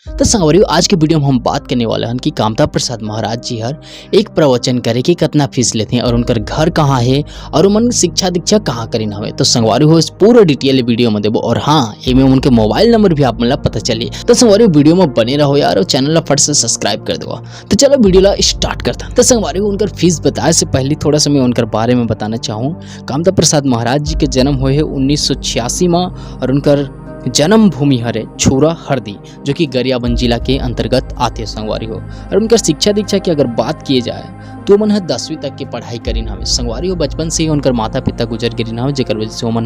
तो संगवारी आज के वीडियो में हम बात करने वाले हैं कि कामता प्रसाद महाराज जी हर एक प्रवचन करे कि कितना फीस लेते हैं और उनकर घर कहाँ है और उमन शिक्षा दीक्षा कहाँ करी हवे। तो संगवारी हो इस पूरा डिटेल वीडियो में देबो और हाँ एमे उनके मोबाइल नंबर भी आप मन पता चली। तो संगवारी वीडियो में बने रहो यार और चैनल ला फट से सब्सक्राइब कर दो। तो चलो वीडियो ला स्टार्ट करता। तो संगवारी उनकर फीस बताए से पहले थोड़ा सा मैं उनकर बारे में बताना चाहूँ। कामता प्रसाद महाराज जी के जन्म हुए है 1986 में और उनकर जन्म भूमि हरे छुरा हरदी जो कि गरियाबंद जिला के अंतर्गत आते संगवारी हो। और उनकर शिक्षा दीक्षा की अगर बात किए जाए तो मन 10वीं तक की पढ़ाई करी नावे संगवारी हो। बचपन से ही उनकर माता पिता गुजर गिरी नावे जेकर वजह से उमन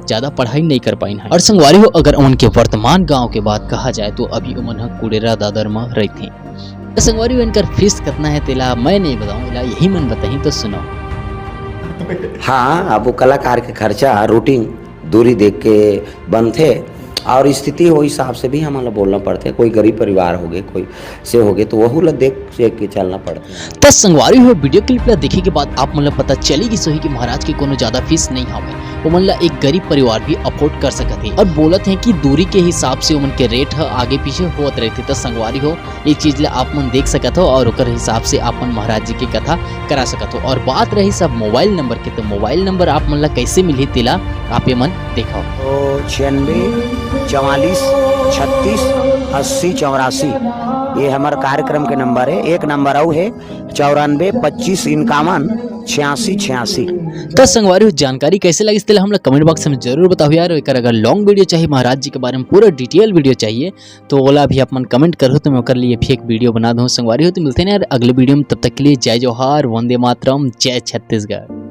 ज्यादा पढ़ाई नहीं कर पाइन है। और संगवारी हो अगर उनके वर्तमान गांव के बात कहा जाए तो अभी उमन कुड़ेरा दादर में रहती। तो संगवारी हो इनकर फीस कितना है तेला मैं नहीं बताऊँ, यही मन बताई तो सुनो। हाँ, अब वो कलाकार के खर्चा रूटीन दूरी देख के बनते और स्थिति हो हिसाब से भी हमारा बोलना पड़ता है। कोई गरीब परिवार हो गए, कोई से हो गए तो वह ला देख के चलना पड़ता है। तो संगवारी हो वीडियो क्लिप ला देखे के बाद आप मतलब पता चलेगी सही कि महाराज की कोनो ज्यादा फीस नहीं हवे। वो मन ला एक गरीब परिवार भी अफोर्ड कर सकते हैं और बोलत हैं कि दूरी के हिसाब से उमन के रेट आगे पीछे होत रहते। तो संगवारी हो ये चीज ला आप मन देख सकत हो और ओकर हिसाब से आप मन महाराज जी की कथा करा सकत हो। और बात रही सब मोबाइल नंबर के तो मोबाइल नंबर आप मन ला कैसे मिली तेला आप ये मन देखो। तो 96 44 36 80 84 ये हमारे कार्यक्रम के नंबर है। एक नंबर और है 94 25 51 86 86। तो संगवारी हो जानकारी कैसे लगी इसलिए हम लोग कमेंट बॉक्स में जरूर बताओ यार। एक अगर लॉन्ग वीडियो चाहिए महाराज जी के बारे में पूरा डिटेल वीडियो चाहिए तो ओला भी आप मन कमेंट करो तो मैं ओकर लिए भी एक वीडियो बना दूँ। संगवारी हो तो मिलते हैं यार अगले वीडियो में, तब तक के लिए जय जोहार, वंदे मातरम, जय छत्तीसगढ़।